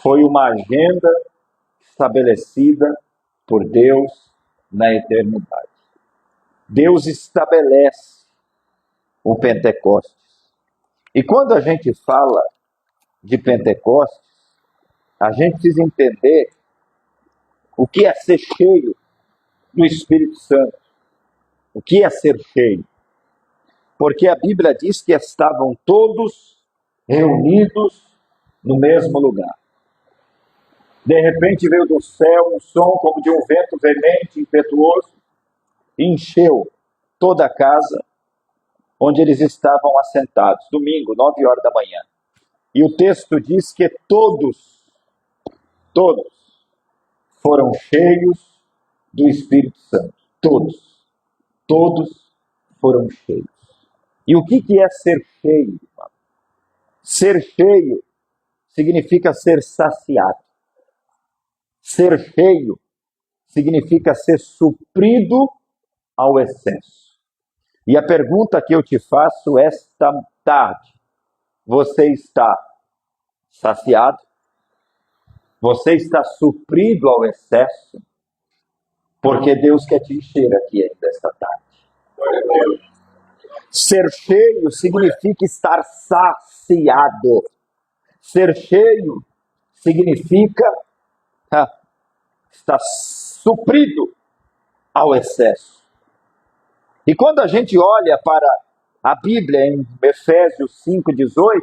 foi uma agenda estabelecida por Deus na eternidade. Deus estabelece o Pentecostes. E quando a gente fala de Pentecostes, a gente precisa entender o que é ser cheio do Espírito Santo. O que é ser cheio? Porque a Bíblia diz que estavam todos reunidos no mesmo lugar. De repente veio do céu um som como de um vento veemente, impetuoso, e encheu toda a casa onde eles estavam assentados. Domingo, 9 horas da manhã. E o texto diz que todos foram cheios do Espírito Santo. Todos foram cheios. E o que é ser cheio, irmão? Ser cheio significa ser saciado. Ser cheio significa ser suprido ao excesso. E a pergunta que eu te faço esta tarde: você está saciado? Você está suprido ao excesso? Porque Deus quer te encher aqui ainda esta tarde. Ser cheio significa estar saciado. Ser cheio significa estar suprido ao excesso. E quando a gente olha para a Bíblia em Efésios 5,18,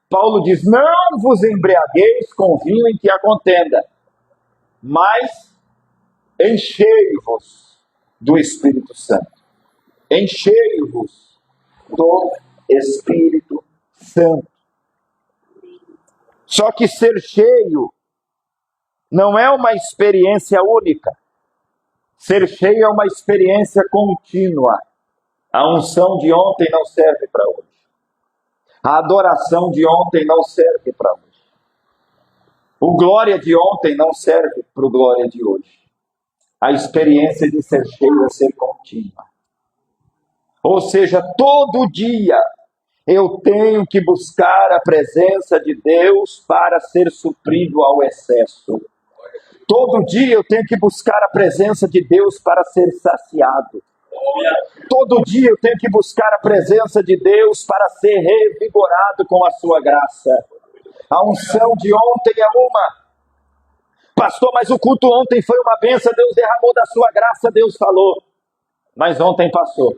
Paulo diz: não vos embriagueis com vinho em que há contenda, mas enchei-vos do Espírito Santo. Enchei-vos do Espírito Santo. Só que ser cheio não é uma experiência única. Ser cheio é uma experiência contínua. A unção de ontem não serve para hoje. A adoração de ontem não serve para hoje. O glória de ontem não serve para o glória de hoje. A experiência de ser cheio é ser contínua. Ou seja, todo dia eu tenho que buscar a presença de Deus para ser suprido ao excesso. Todo dia eu tenho que buscar a presença de Deus para ser saciado. Todo dia eu tenho que buscar a presença de Deus para ser revigorado com a sua graça. A unção de ontem é uma. Pastor, mas o culto ontem foi uma bênção, Deus derramou da sua graça, Deus falou. Mas ontem passou.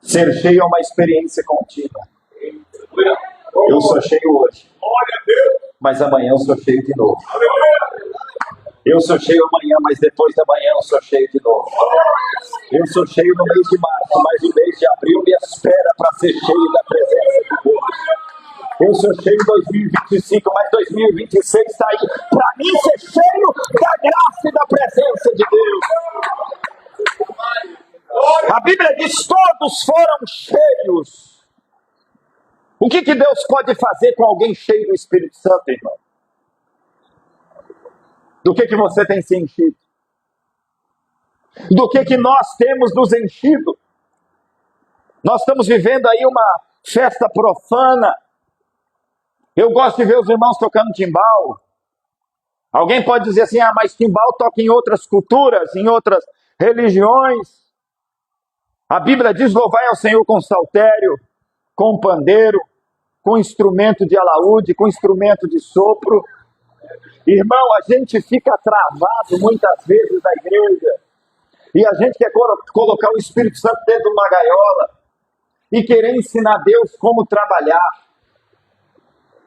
Ser cheio é uma experiência contínua. Eu sou cheio hoje, mas amanhã eu sou cheio de novo. Eu sou cheio amanhã, mas depois da manhã eu sou cheio de novo. Eu sou cheio no mês de março, mas o mês de abril me espera para ser cheio da presença de Deus. Eu sou cheio em 2025, mas 2026 está aí para mim ser cheio da graça e da presença de Deus. A Bíblia diz: todos foram cheios. O que Deus pode fazer com alguém cheio do Espírito Santo, irmão? Do que você tem se enchido? Do que nós temos nos enchido? Nós estamos vivendo aí uma festa profana. Eu gosto de ver os irmãos tocando timbal. Alguém pode dizer assim: mas timbal toca em outras culturas, em outras religiões. A Bíblia diz: louvai ao Senhor com saltério, com pandeiro, com instrumento de alaúde, com instrumento de sopro. Irmão, a gente fica travado muitas vezes na igreja. E a gente quer colocar o Espírito Santo dentro de uma gaiola e querer ensinar Deus como trabalhar.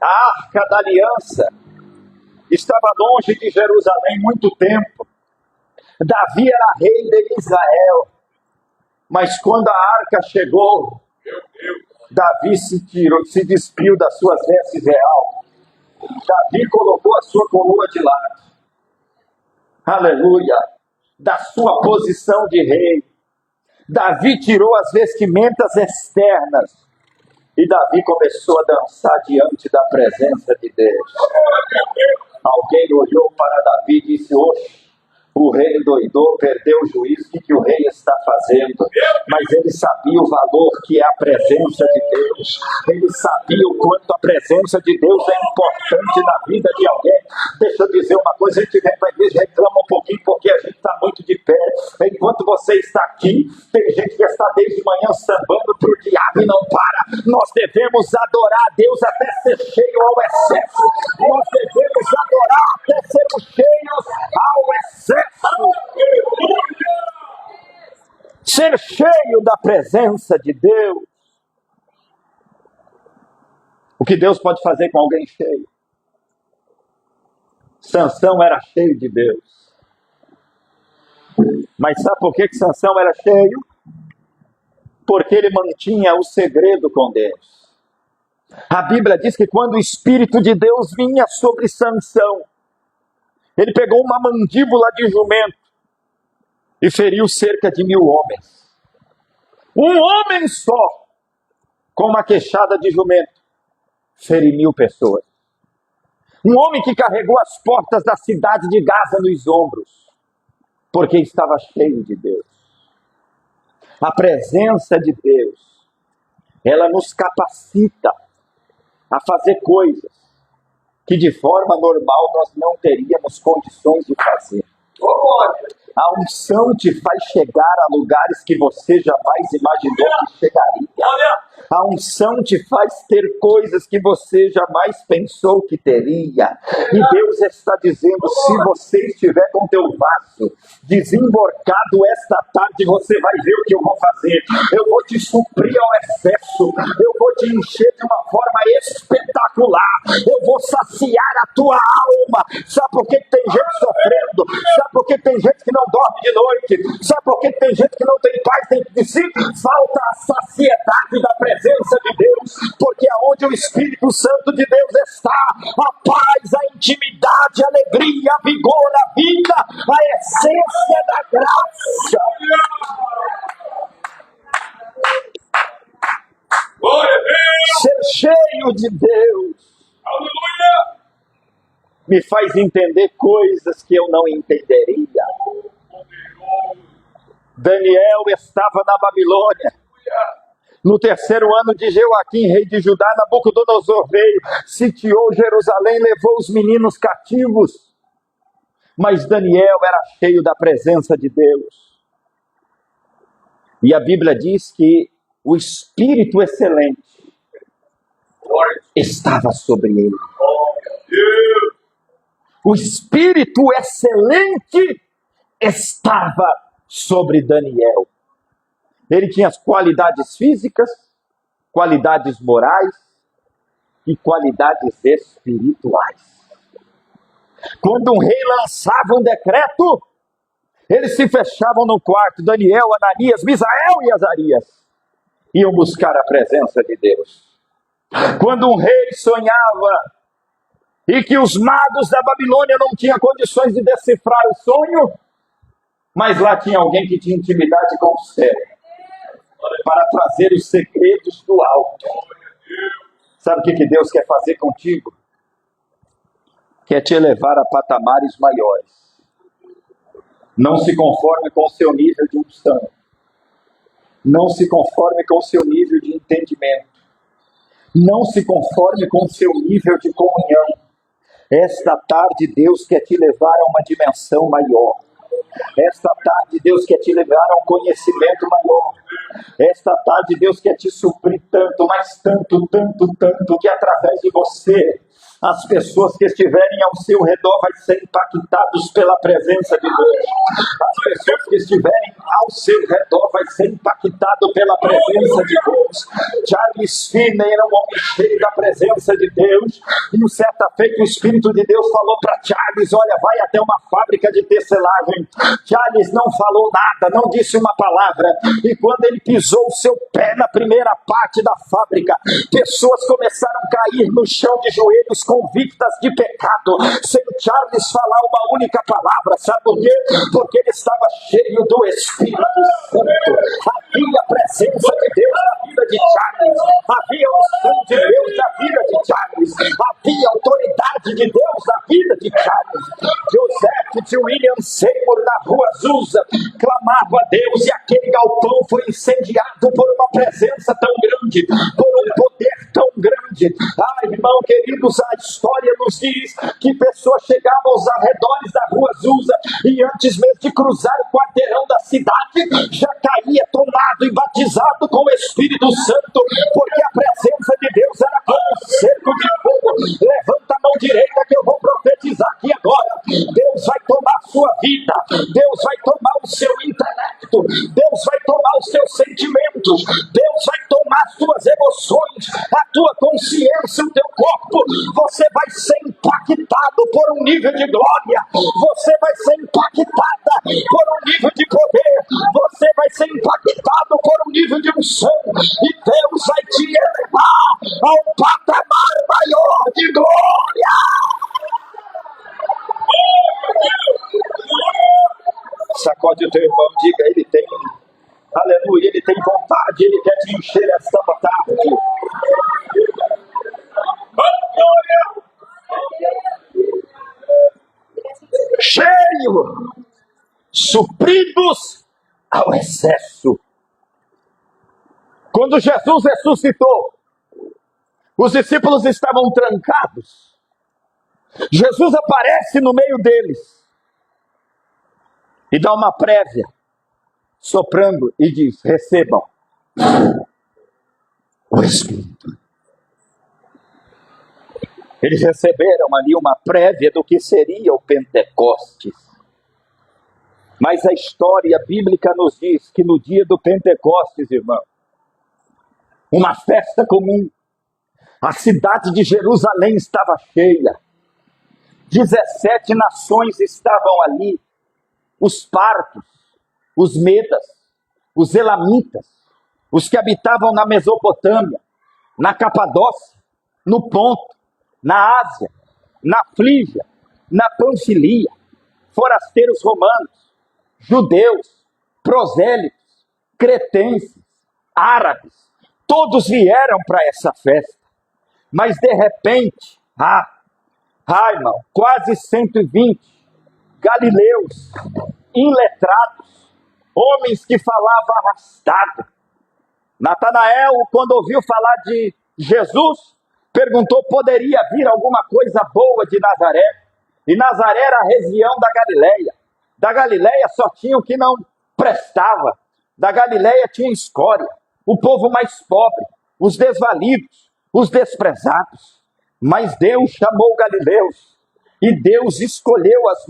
A Arca da Aliança estava longe de Jerusalém muito tempo. Davi era rei de Israel. Mas quando a arca chegou, Davi se despiu das suas vestes real. Davi colocou a sua coroa de lado. Aleluia! Da sua posição de rei. Davi tirou as vestimentas externas. E Davi começou a dançar diante da presença de Deus. Alguém olhou para Davi e disse: O rei doidou, perdeu o juízo. O que o rei está fazendo? Mas ele sabia o valor que é a presença de Deus. Ele sabia o quanto a presença de Deus é importante na vida de alguém. Deixa eu dizer uma coisa, a gente vem para a igreja e reclama um pouquinho porque a gente está muito de pé. Enquanto você está aqui, tem gente que está desde manhã sambando para o diabo e não para. Nós devemos adorar a Deus até ser cheio ao excesso. Nós devemos adorar até sermos cheios ao excesso. Ser cheio da presença de Deus. O que Deus pode fazer com alguém cheio? Sansão era cheio de Deus. Mas sabe por que Sansão era cheio? Porque ele mantinha o segredo com Deus. A Bíblia diz que quando o Espírito de Deus vinha sobre Sansão, ele pegou uma mandíbula de jumento e feriu cerca de 1000 homens. Um homem só, com uma queixada de jumento, feriu 1000 pessoas. Um homem que carregou as portas da cidade de Gaza nos ombros, porque estava cheio de Deus. A presença de Deus, ela nos capacita a fazer coisas que de forma normal nós não teríamos condições de fazer. A unção te faz chegar a lugares que você jamais imaginou que chegaria. A unção te faz ter coisas que você jamais pensou que teria. E Deus está dizendo, se você estiver com teu vaso desemborcado esta tarde, você vai ver o que eu vou fazer. Eu vou te suprir ao excesso. Eu vou te encher de uma forma espetacular. Eu vou saciar a tua alma. Sabe por que tem gente sofrendo? Sabe por que tem gente que não dorme de noite? Sabe por que tem gente que não tem paz dentro de si? Falta a saciedade da presença de Deus, porque aonde o Espírito Santo de Deus está, a paz, a intimidade, a alegria, a vigor, a vida, a essência da graça. Ser cheio de Deus me faz entender coisas que eu não entenderia. Daniel estava na Babilônia. No 3º ano de Jeoaquim, rei de Judá, Nabucodonosor veio, sitiou Jerusalém, levou os meninos cativos. Mas Daniel era cheio da presença de Deus. E a Bíblia diz que o Espírito excelente estava sobre ele. O Espírito excelente estava sobre Daniel. Ele tinha as qualidades físicas, qualidades morais e qualidades espirituais. Quando um rei lançava um decreto, eles se fechavam no quarto. Daniel, Ananias, Misael e Azarias iam buscar a presença de Deus. Quando um rei sonhava e que os magos da Babilônia não tinham condições de decifrar o sonho, mas lá tinha alguém que tinha intimidade com o céu para trazer os segredos do alto. Sabe o que Deus quer fazer contigo? Quer te elevar a patamares maiores. Não se conforme com o seu nível de unção. Não se conforme com o seu nível de entendimento. Não se conforme com o seu nível de comunhão. Esta tarde Deus quer te levar a uma dimensão maior. Esta tarde Deus quer te levar a um conhecimento maior. Esta tarde Deus quer te suprir tanto, mas tanto, que através de você, as pessoas que estiverem ao seu redor vão ser impactadas pela presença de Deus. As pessoas que estiverem ao seu redor vão ser impactadas pela presença de Deus. Charles Finney era um homem cheio da presença de Deus. E um certa feita o Espírito de Deus falou para Charles, olha, vai até uma fábrica de tecelagem. Charles não falou nada, não disse uma palavra. E quando ele pisou o seu pé na primeira parte da fábrica, pessoas começaram a cair no chão de joelhos convictas de pecado, sem Charles falar uma única palavra. Sabe por quê? Porque ele estava cheio do Espírito Santo. Havia a presença de Deus na vida de Charles, havia o unção de Deus na vida de Charles, havia a autoridade de Deus na vida de Charles. José Prophet William Seymour, na rua Azusa, clamava a Deus, e aquele galpão foi incendiado por uma presença tão grande, por um poder tão grande. Irmão queridos, a história nos diz que pessoas chegavam aos arredores da rua Azusa e antes mesmo de cruzar o quarteirão da cidade, já caía tomado e batizado com o Espírito Santo, porque a presença de Deus era como um cerco de fogo. Levanta a mão direita que eu vou profetizar aqui agora. Deus vai tomar a sua vida, Deus vai tomar o seu intelecto, Deus vai tomar os seus sentimentos, Deus vai tomar as suas emoções, a tua consciência, o teu corpo. Você vai ser impactado por um nível de glória, você vai ser impactada por um nível de poder, você vai ser impactado por um nível de unção, e Deus vai te elevar a um patamar maior de glória. Sacode o teu irmão, diga: ele tem, aleluia, ele tem vontade, ele quer te encher esta tarde. Cheio, supridos ao excesso. Quando Jesus ressuscitou, os discípulos estavam trancados. Jesus aparece no meio deles e dá uma prévia, soprando, e diz: recebam o Espírito. Eles receberam ali uma prévia do que seria o Pentecostes. Mas a história bíblica nos diz que no dia do Pentecostes, irmão, uma festa comum, a cidade de Jerusalém estava cheia, 17 nações estavam ali, os partos, os medas, os elamitas, os que habitavam na Mesopotâmia, na Capadócia, no Ponto, na Ásia, na Frígia, na Panfilia, forasteiros romanos, judeus, prosélitos, cretenses, árabes, todos vieram para essa festa. Mas de repente, irmão, quase 120 galileus, iletrados, homens que falavam arrastado. Natanael, quando ouviu falar de Jesus, perguntou: poderia vir alguma coisa boa de Nazaré? E Nazaré era a região da Galileia. Da Galileia só tinha o que não prestava. Da Galileia tinha escória, o povo mais pobre, os desvalidos, os desprezados. Mas Deus chamou galileus, e Deus escolheu as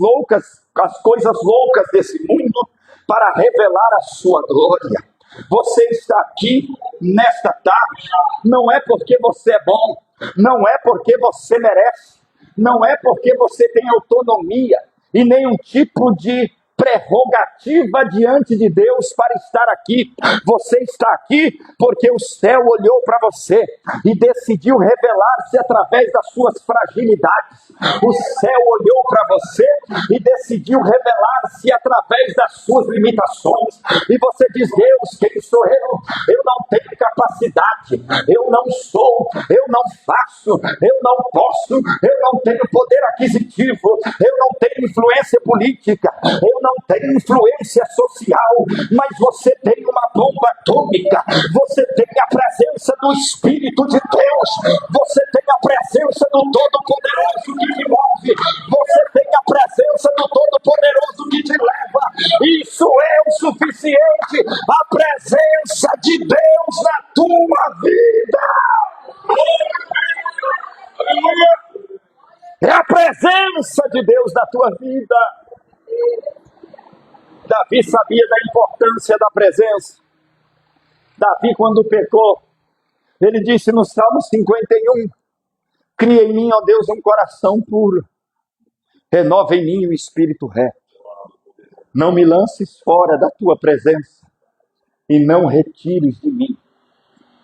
coisas loucas desse mundo para revelar a sua glória. Você está aqui nesta tarde, não é porque você é bom, não é porque você merece, não é porque você tem autonomia e nenhum tipo de prerrogativa diante de Deus para estar aqui. Você está aqui porque o céu olhou para você e decidiu revelar-se através das suas fragilidades. O céu olhou para você e decidiu revelar-se através das suas limitações. E você diz: Deus, quem sou eu? Eu não tenho capacidade, eu não sou, eu não faço, eu não posso, eu não tenho poder aquisitivo, eu não tenho influência política, eu não tenho influência social, mas você tem uma bomba atômica, você tem a presença do Espírito de Deus, você tem a presença do Todo-Poderoso que te move, você tem a presença do Todo-Poderoso que te leva. Isso é o suficiente, a presença de Deus na tua vida. É a presença de Deus na tua vida. Davi sabia da importância da presença. Davi, quando pecou, ele disse no Salmo 51, cria em mim, ó Deus, um coração puro, renova em mim o espírito reto. Não me lances fora da tua presença e não retires de mim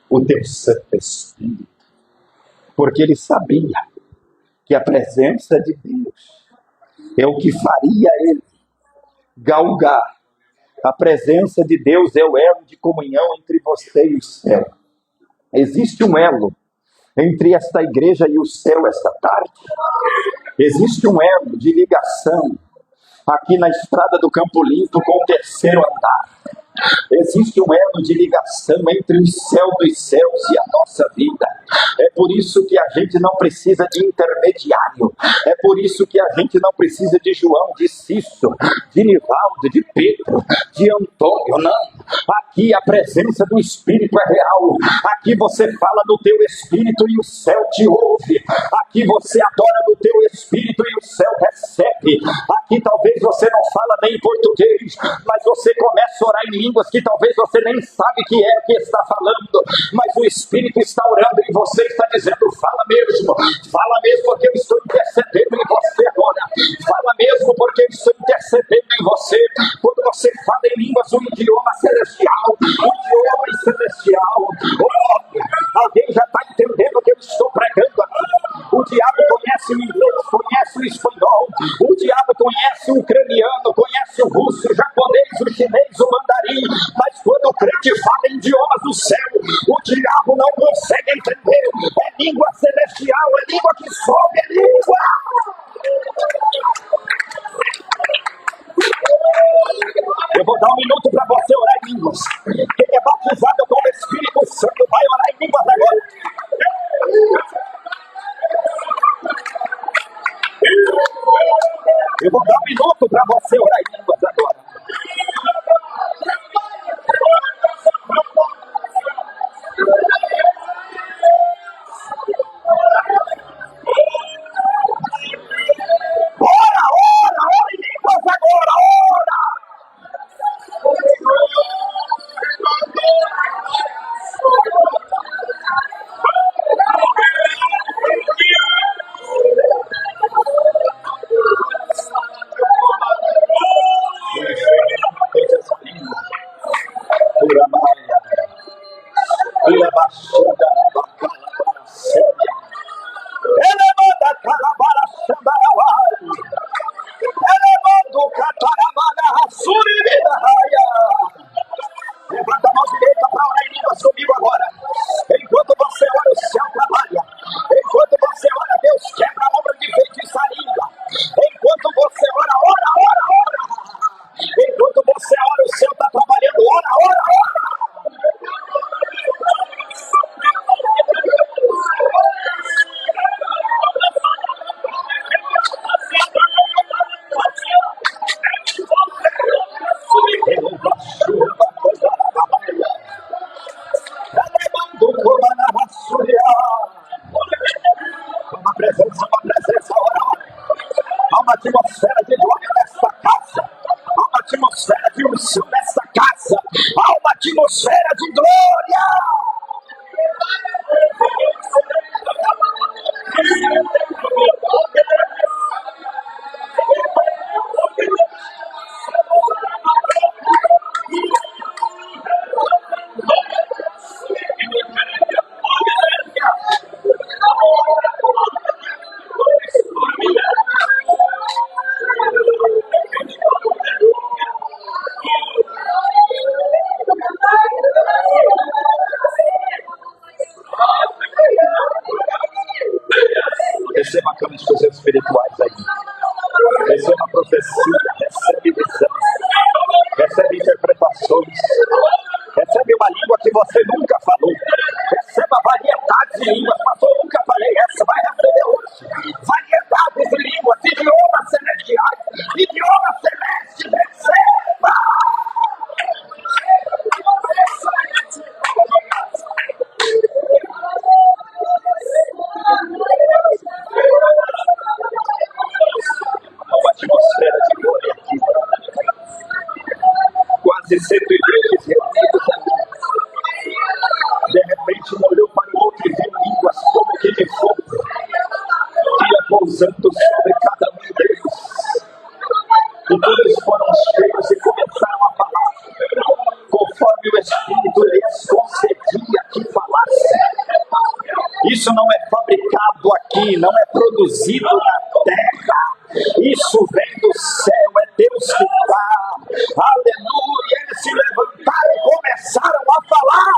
o teu Santo Espírito. Porque ele sabia que a presença de Deus é o que faria ele galgar. A presença de Deus é o elo de comunhão entre você e o céu. Existe um elo entre esta igreja e o céu esta tarde. Existe um elo de ligação aqui na estrada do Campo Limpo com o terceiro andar. Existe um elo de ligação entre o céu dos céus e a nossa vida. É por isso que a gente não precisa de intermediário. É por isso que a gente não precisa de João, de Cício, de Nivaldo, de Pedro, de Antônio, não. Aqui a presença do Espírito é real. Aqui você fala do teu Espírito e o céu te ouve. Aqui você adora do teu Espírito e o céu recebe. Aqui talvez você não fala nem português, mas você começa a orar em línguas que talvez você nem sabe que é que está falando, mas o Espírito está orando e você está dizendo, fala mesmo porque eu estou intercedendo em você agora, fala mesmo porque eu estou intercedendo em você. Quando você fala em línguas, um idioma celestial, alguém já está entendendo o que eu estou pregando aqui. O diabo conhece o inglês, conhece o espanhol, o diabo conhece o ucraniano, conhece o russo, o japonês, o chinês, o mandarim, mas quando o crente fala em idiomas do céu, o diabo não consegue entender. É língua celestial, é língua que sobe, é língua. Eu vou dar um minuto para você orar em línguas. Quem é batizado com o Espírito Santo vai orar em línguas agora. Eu vou dar um minuto para você orar em línguas agora. Ora em línguas agora, ora! Levanta a mão direita para orar em línguas comigo agora. Enquanto você ora, o céu trabalha. Enquanto você ora, Deus quebra a obra de feitiçaria. Enquanto você ora, ora. Enquanto você ora, o céu está trabalhando. Ora. Uma presença, ora. Há uma atmosfera de glória nessa casa. Há uma atmosfera de unção nessa casa. Há uma atmosfera de glória. Receba aquelas coisas espirituais aí. Receba profecia, recebe visão, recebe interpretações, recebe uma língua que você nunca falou, receba variedade de línguas, pastor, eu nunca falei essa, vai receber hoje. Variedades de línguas, idiomas celestiais, idiomas celestes, receba! Uma atmosfera de glória aqui. Quase 100 igrejas reunidas aqui. De repente, um olhou para o outro e viu línguas como que de fogo, ia pousando sobre cada um deles. E todos foram cheios e começaram a falar, conforme o Espírito lhes concedia que falasse. Isso não é fabricado aqui, não é produzido na terra. Isso vem do céu, é Deus que dá. Aleluia! Eles se levantaram e começaram a falar.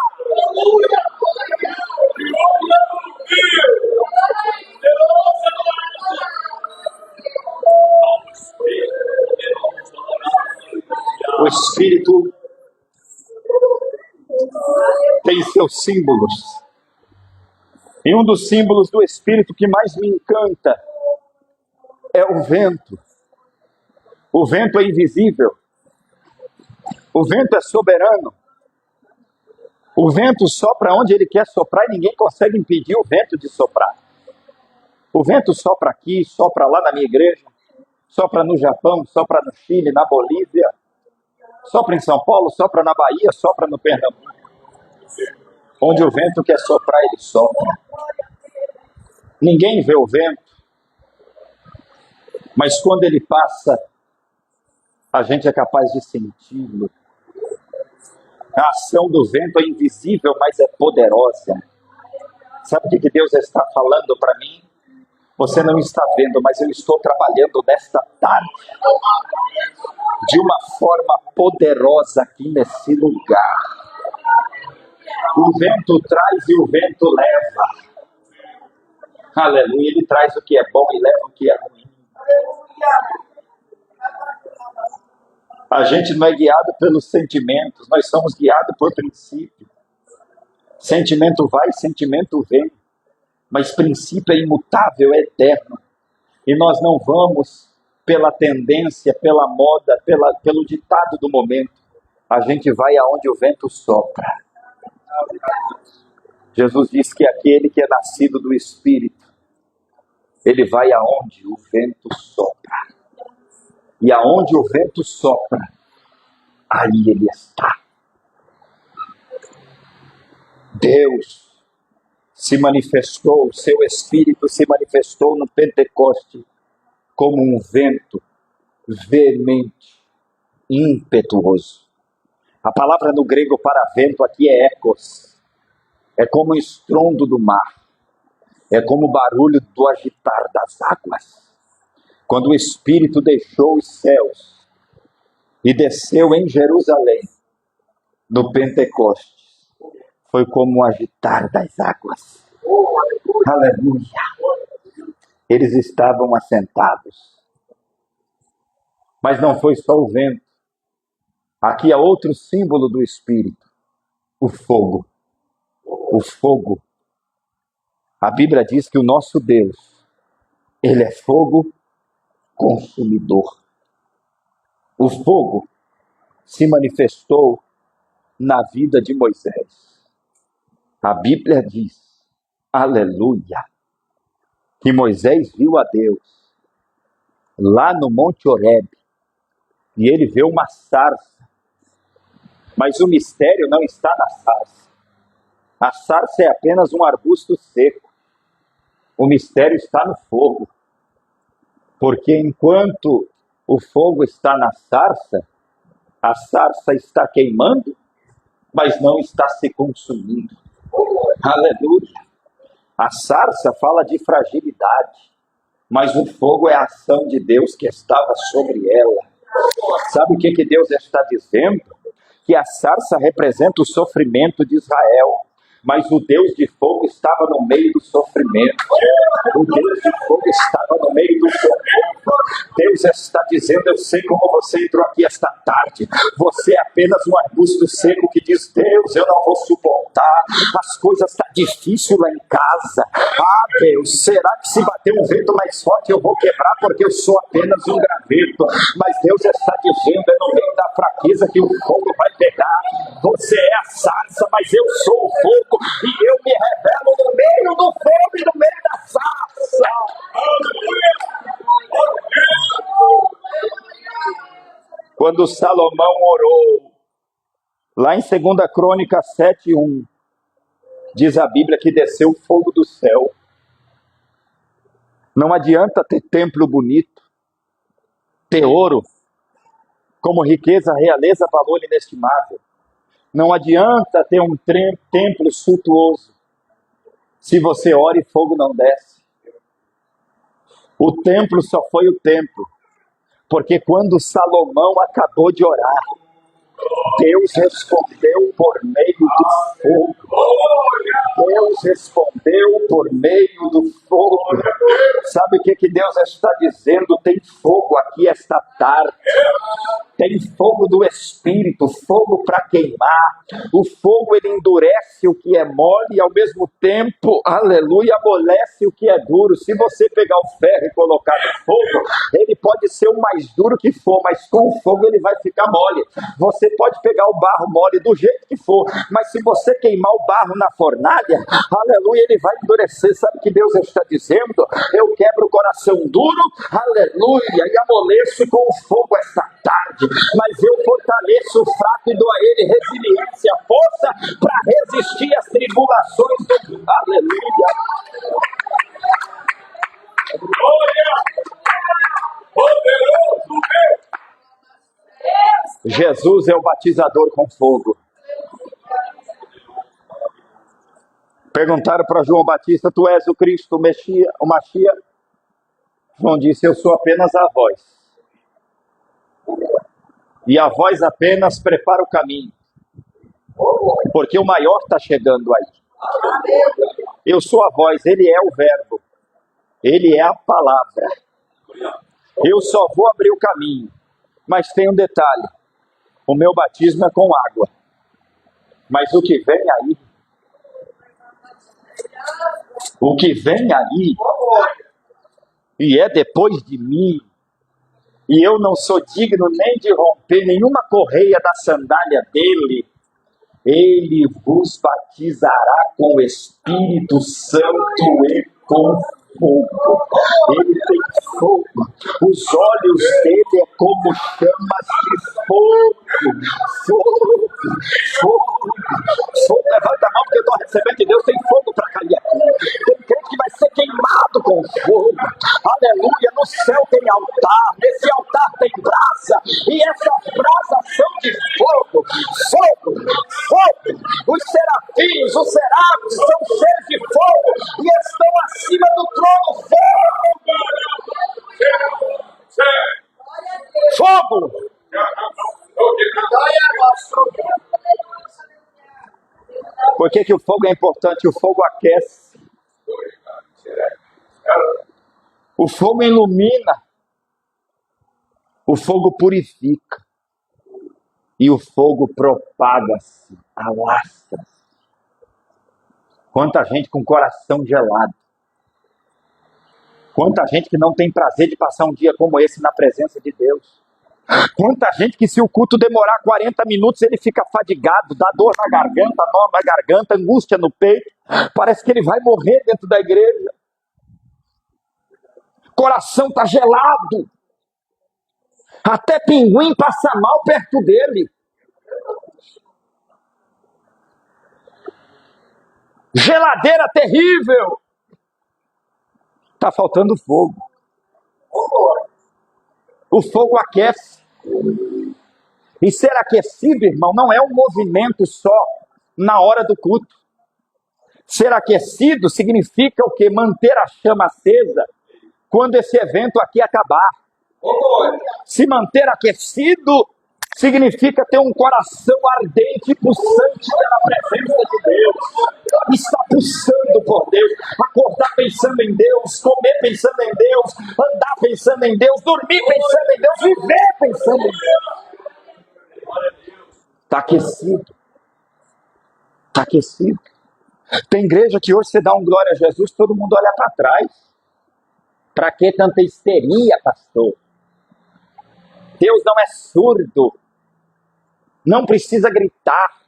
O Espírito tem seus símbolos. E um dos símbolos do Espírito que mais me encanta é o vento. O vento é invisível. O vento é soberano. O vento sopra onde ele quer soprar e ninguém consegue impedir o vento de soprar. O vento sopra aqui, sopra lá na minha igreja, sopra no Japão, sopra no Chile, na Bolívia, sopra em São Paulo, sopra na Bahia, sopra no Pernambuco. Onde o vento quer soprar, ele sopra. Ninguém vê o vento, mas quando ele passa, a gente é capaz de senti-lo. A ação do vento é invisível, mas é poderosa. Sabe o que Deus está falando para mim? Você não está vendo, mas eu estou trabalhando nesta tarde de uma forma poderosa aqui nesse lugar. O vento traz e o vento leva. Aleluia, ele traz o que é bom e leva o que é ruim. A gente não é guiado pelos sentimentos, nós somos guiados por princípio. Sentimento vai, sentimento vem, mas princípio é imutável, é eterno. E nós não vamos pela tendência, pela moda, pelo ditado do momento. A gente vai aonde o vento sopra. Jesus diz que aquele que é nascido do Espírito, ele vai aonde o vento sopra. E aonde o vento sopra, aí ele está. Deus se manifestou, o seu Espírito se manifestou no Pentecoste como um vento veemente, impetuoso. A palavra no grego para vento aqui é ecos. É como o estrondo do mar. É como o barulho do agitar das águas. Quando o Espírito deixou os céus e desceu em Jerusalém, no Pentecostes, foi como o agitar das águas. Aleluia! Eles estavam assentados. Mas não foi só o vento. Aqui há outro símbolo do Espírito. O fogo. O fogo. A Bíblia diz que o nosso Deus, ele é fogo consumidor. O fogo se manifestou na vida de Moisés. A Bíblia diz, aleluia, que Moisés viu a Deus lá no Monte Horebe e ele vê uma sarça, mas o mistério não está na sarça. A sarça é apenas um arbusto seco. O mistério está no fogo. Porque enquanto o fogo está na sarça, a sarça está queimando, mas não está se consumindo. Aleluia! A sarça fala de fragilidade, mas o fogo é a ação de Deus que estava sobre ela. Sabe o que Deus está dizendo? Que a sarça representa o sofrimento de Israel, mas o Deus de fogo estava no meio do sofrimento. O Deus de fogo estava no meio do sofrimento. Deus está dizendo, eu sei como você entrou aqui esta tarde. Você é apenas um arbusto seco que diz, Deus, eu não vou suportar. As coisas estão difíceis lá em casa. Ah, Deus, será que se bater um vento mais forte eu vou quebrar porque eu sou apenas um graveto? Mas Deus está dizendo, é no meio da fraqueza que o fogo vai pegar. Você é a sarça, mas eu sou o fogo. E eu me revelo no meio do fogo e no meio da sarça. Quando Salomão orou, lá em 2 Crônica 7:1, diz a Bíblia que desceu o fogo do céu. Não adianta ter templo bonito, ter ouro, como riqueza, realeza, valor inestimável. Não adianta ter um templo suntuoso, se você ora e fogo não desce. O templo só foi o templo, porque quando Salomão acabou de orar, Deus respondeu por meio do fogo. Deus respondeu por meio do fogo. Sabe o que Deus está dizendo? Tem fogo aqui esta tarde. tem fogo do Espírito, fogo para queimar. O fogo, ele endurece o que é mole e ao mesmo tempo, aleluia, amolece o que é duro. Se você pegar o ferro e colocar no fogo, ele pode ser o mais duro que for, mas com o fogo ele vai ficar mole. Você pode pegar o barro mole do jeito que for, mas se você queimar o barro na fornalha, aleluia, ele vai endurecer. Sabe o que Deus está dizendo? Eu quebro o coração duro, aleluia, e amoleço com o fogo esta tarde, mas eu fortaleço o fraco e dou a ele resiliência, força para resistir às tribulações do... Aleluia! Jesus é o batizador com fogo. Perguntaram para João Batista: tu és o Cristo, o Machia? João disse: eu sou apenas a voz. E a voz apenas prepara o caminho. Porque o maior está chegando aí. Eu sou a voz, ele é o verbo. Ele é a palavra. Eu só vou abrir o caminho. Mas tem um detalhe. O meu batismo é com água. Mas o que vem aí... O que vem aí... E é depois de mim... E eu não sou digno nem de romper nenhuma correia da sandália dele. Ele vos batizará com o Espírito Santo e com fogo. Ele tem fogo. Os olhos dele é como chamas de fogo. Fogo. Fogo. Fogo. Levanta a mão porque eu estou recebendo de Deus. Tem fogo para cair aqui. Tem crente que vai ser queimado com fogo. Aleluia. No céu tem altar. Nesse altar tem brasa. E essas brasas são de fogo. Fogo. Fogo. Os serafins, os serafos são cheios de fogo e estão acima do trono. Fogo! Fogo! Por que o fogo é importante? O fogo aquece. O fogo ilumina. O fogo purifica. E o fogo propaga-se, alastra. Quanta gente com coração gelado. Quanta gente que não tem prazer de passar um dia como esse na presença de Deus. Quanta gente que se o culto demorar 40 minutos ele fica fadigado, dá dor na garganta, nó na garganta, angústia no peito. Parece que ele vai morrer dentro da igreja. Coração está gelado. Até pinguim passa mal perto dele. Geladeira terrível. Está faltando fogo. O fogo aquece. E ser aquecido, irmão, não é um movimento só na hora do culto. Ser aquecido significa o quê? Manter a chama acesa quando esse evento aqui acabar. Se manter aquecido significa ter um coração ardente e pulsante pela presença de Deus. Estar pulsando por Deus. Acordar pensando em Deus. Comer pensando em Deus. Andar pensando em Deus. Dormir pensando em Deus. Viver pensando em Deus. Está aquecido. Está aquecido. Tem igreja que hoje você dá um glória a Jesus, todo mundo olha para trás. Para que tanta histeria, pastor? Deus não é surdo. Não precisa gritar.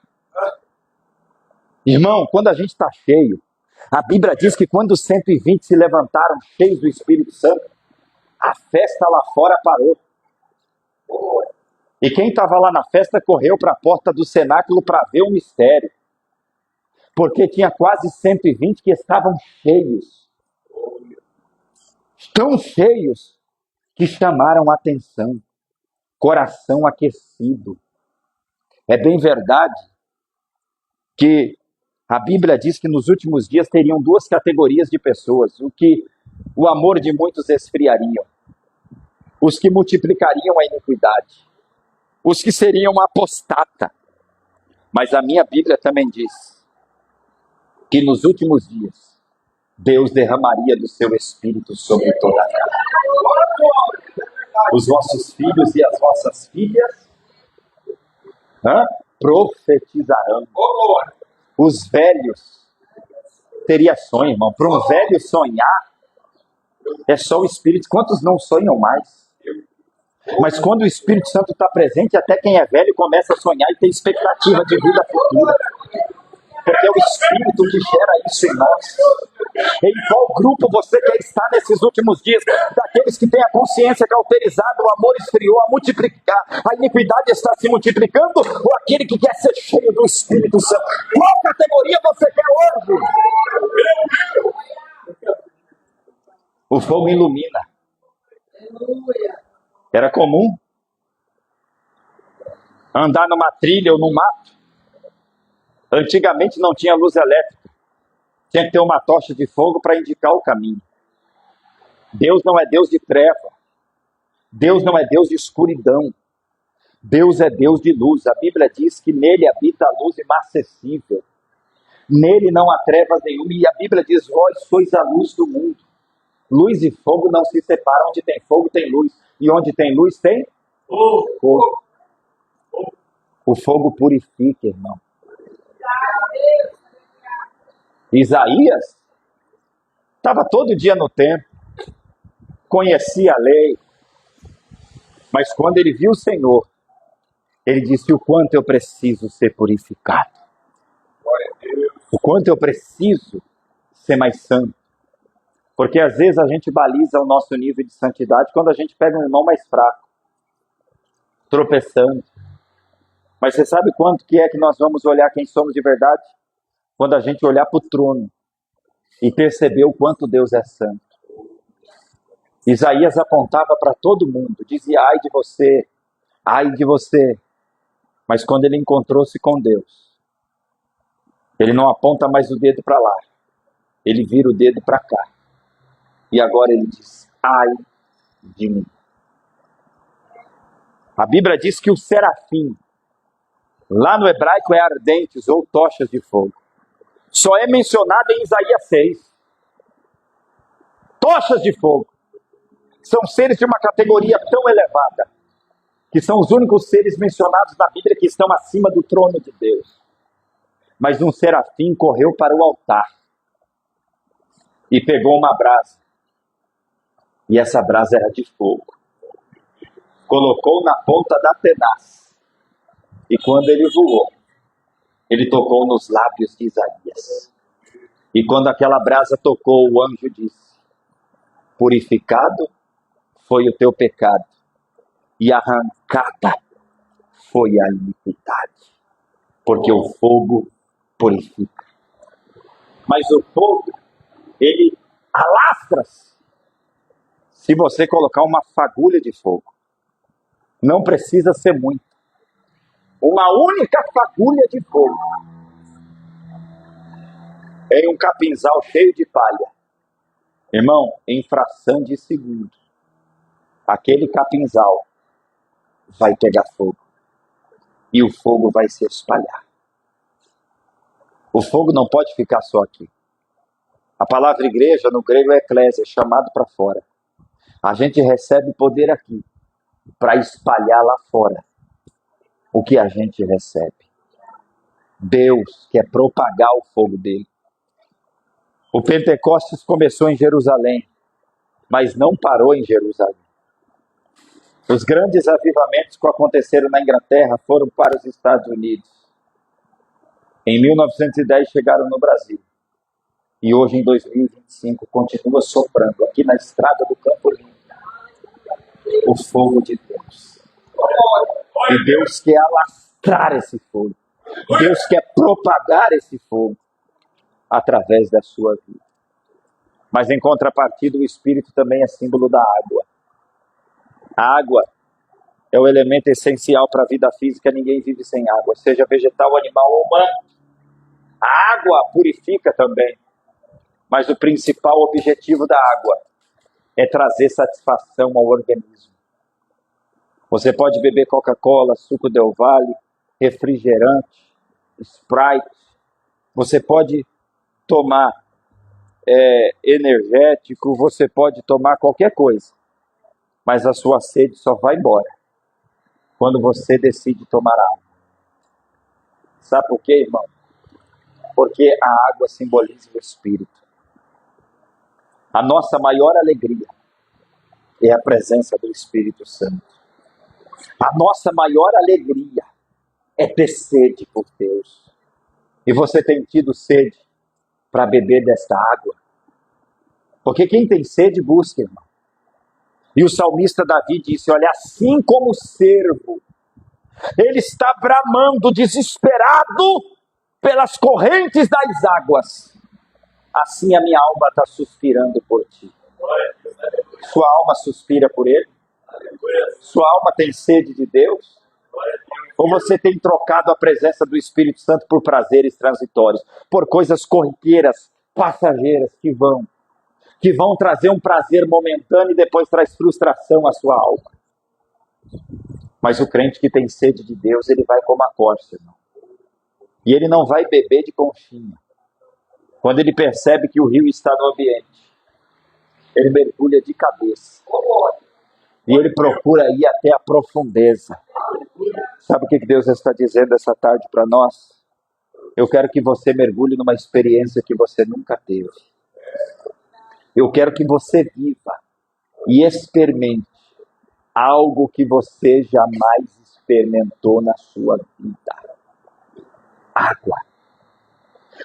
Irmão, quando a gente está cheio, a Bíblia diz que quando os 120 se levantaram cheios do Espírito Santo, a festa lá fora parou. E quem estava lá na festa correu para a porta do cenáculo para ver o mistério. Porque tinha quase 120 que estavam cheios. Tão cheios que chamaram a atenção. Coração aquecido. É bem verdade que a Bíblia diz que nos últimos dias teriam duas categorias de pessoas. O amor de muitos esfriariam. Os que multiplicariam a iniquidade. Os que seriam apostata. Mas a minha Bíblia também diz que nos últimos dias Deus derramaria do seu Espírito sobre toda a carne. Os vossos filhos e as vossas filhas Hã? Profetizarão. Os velhos teria sonho, irmão. Para um velho sonhar, é só o Espírito. Quantos não sonham mais? Mas quando o Espírito Santo está presente, até quem é velho começa a sonhar e tem expectativa de vida futura. Porque é o Espírito que gera isso em nós. Em qual grupo você quer estar nesses últimos dias? Daqueles que têm a consciência cauterizada, o amor esfriou, a multiplicar, a iniquidade está se multiplicando, ou aquele que quer ser cheio do Espírito Santo? Qual categoria você quer hoje? O fogo ilumina. Era comum andar numa trilha ou num mato. Antigamente não tinha luz elétrica. Tinha que ter uma tocha de fogo para indicar o caminho. Deus não é Deus de treva. Deus não é Deus de escuridão. Deus é Deus de luz. A Bíblia diz que nele habita a luz inacessível. Nele não há trevas nenhuma. E a Bíblia diz, vós sois a luz do mundo. Luz e fogo não se separam. Onde tem fogo, tem luz. E onde tem luz, tem fogo. O fogo purifica, irmão. Isaías estava todo dia no templo, conhecia a lei, mas quando ele viu o Senhor, ele disse: o quanto eu preciso ser purificado, o quanto eu preciso ser mais santo. Porque às vezes a gente baliza o nosso nível de santidade quando a gente pega um irmão mais fraco, tropeçando. Mas você sabe quanto que é que nós vamos olhar quem somos de verdade? Quando a gente olhar para o trono e perceber o quanto Deus é santo. Isaías apontava para todo mundo, dizia: ai de você, ai de você. Mas quando ele encontrou-se com Deus, ele não aponta mais o dedo para lá, ele vira o dedo para cá. E agora ele diz: ai de mim. A Bíblia diz que o serafim, lá no hebraico é ardentes ou tochas de fogo. Só é mencionado em Isaías 6. Tochas de fogo. São seres de uma categoria tão elevada, que são os únicos seres mencionados na Bíblia que estão acima do trono de Deus. Mas um serafim correu para o altar e pegou uma brasa. E essa brasa era de fogo. Colocou na ponta da tenaz. E quando ele voou, ele tocou nos lábios de Isaías. E quando aquela brasa tocou, o anjo disse: purificado foi o teu pecado, e arrancada foi a iniquidade. Porque o fogo purifica. Mas o fogo, ele alastra-se. Se você colocar uma fagulha de fogo, não precisa ser muito. Uma única fagulha de fogo em um capinzal cheio de palha. Irmão, em fração de segundo, aquele capinzal vai pegar fogo. E o fogo vai se espalhar. O fogo não pode ficar só aqui. A palavra igreja no grego é eclésia, chamado para fora. A gente recebe poder aqui para espalhar lá fora o que a gente recebe. Deus quer propagar o fogo dele. O Pentecostes começou em Jerusalém, mas não parou em Jerusalém. Os grandes avivamentos que aconteceram na Inglaterra foram para os Estados Unidos. Em 1910 chegaram no Brasil. E hoje, em 2025, continua soprando aqui na estrada do Campo Limpo o fogo de Deus. E Deus quer alastrar esse fogo. Deus quer propagar esse fogo através da sua vida. Mas em contrapartida, o Espírito também é símbolo da água. A água é o elemento essencial para a vida física. Ninguém vive sem água, seja vegetal, animal ou humano. A água purifica também. Mas o principal objetivo da água é trazer satisfação ao organismo. Você pode beber Coca-Cola, suco Del Valle, refrigerante, Sprite. Você pode tomar energético, você pode tomar qualquer coisa. Mas a sua sede só vai embora quando você decide tomar água. Sabe por quê, irmão? Porque a água simboliza o Espírito. A nossa maior alegria é a presença do Espírito Santo. A nossa maior alegria é ter sede por Deus. E você tem tido sede para beber desta água? Porque quem tem sede busca, irmão. E o salmista Davi disse, olha, assim como o servo, ele está bramando, desesperado pelas correntes das águas, assim a minha alma está suspirando por ti. Sua alma suspira por ele? Sua alma tem sede de Deus? Ou você tem trocado a presença do Espírito Santo por prazeres transitórios, por coisas corriqueiras, passageiras que vão trazer um prazer momentâneo e depois traz frustração à sua alma? Mas o crente que tem sede de Deus, ele vai como a corça, irmão. E ele não vai beber de conchinha. Quando ele percebe que o rio está no ambiente, ele mergulha de cabeça. E ele procura ir até a profundeza. Sabe o que Deus está dizendo essa tarde para nós? Eu quero que você mergulhe numa experiência que você nunca teve. Eu quero que você viva e experimente algo que você jamais experimentou na sua vida. Água.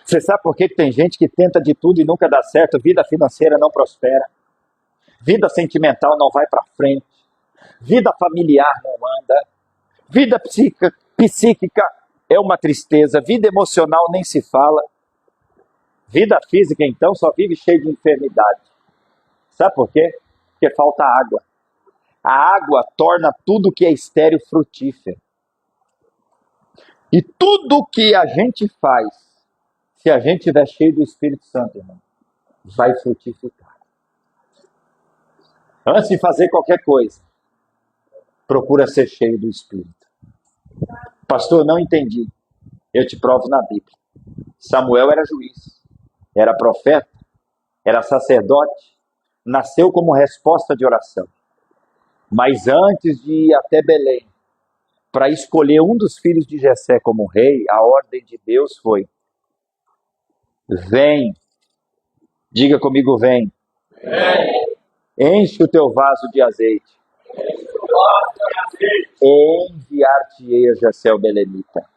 Você sabe por que tem gente que tenta de tudo e nunca dá certo? Vida financeira não prospera. Vida sentimental não vai para frente. Vida familiar não anda. Vida psíquica é uma tristeza. Vida emocional nem se fala. Vida física, então, só vive cheio de enfermidade. Sabe por quê? Porque falta água. A água torna tudo que é estéril frutífero. E tudo que a gente faz, se a gente estiver cheio do Espírito Santo, irmão, vai frutificar. Antes de fazer qualquer coisa, procura ser cheio do Espírito. Pastor, não entendi. Eu te provo na Bíblia. Samuel era juiz, era profeta, era sacerdote, nasceu como resposta de oração. Mas antes de ir até Belém, para escolher um dos filhos de Jessé como rei, a ordem de Deus foi: vem, diga comigo, vem. Enche o teu vaso de azeite. Enviar-te-ei a Jessé o belemita.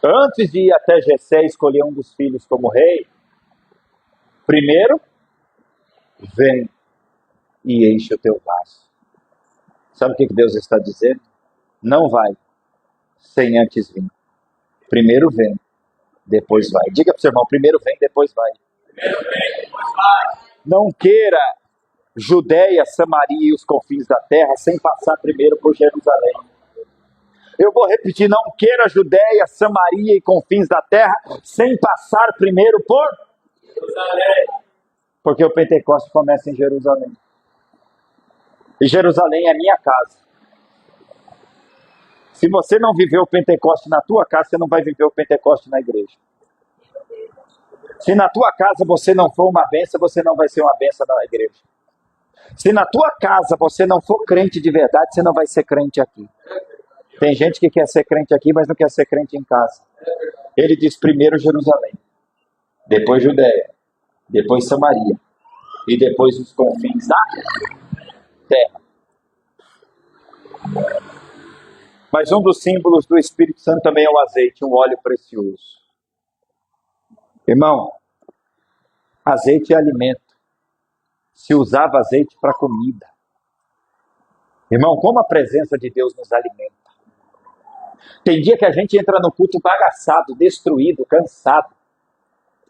Antes de ir até Jessé escolher um dos filhos como rei, primeiro, vem e enche o teu vaso. Sabe o que Deus está dizendo? Não vai sem antes vir. Primeiro vem, depois vai. Diga para o seu irmão, primeiro vem, depois vai. Não queira Judéia, Samaria e os confins da terra sem passar primeiro por Jerusalém. Eu vou repetir, não queira Judéia, Samaria e confins da terra sem passar primeiro por Jerusalém. Porque o Pentecostes começa em Jerusalém. E Jerusalém é minha casa. Se você não viver o Pentecostes na tua casa, você não vai viver o Pentecostes na igreja. Se na tua casa você não for uma bênção, você não vai ser uma bênção na igreja. Se na tua casa você não for crente de verdade, você não vai ser crente aqui. Tem gente que quer ser crente aqui, mas não quer ser crente em casa. Ele diz primeiro Jerusalém, depois Judéia, depois Samaria e depois os confins da terra. Mas um dos símbolos do Espírito Santo também é o azeite, um óleo precioso. Irmão, azeite é alimento. Se usava azeite para comida. Irmão, como a presença de Deus nos alimenta. Tem dia que a gente entra no culto bagaçado, destruído, cansado.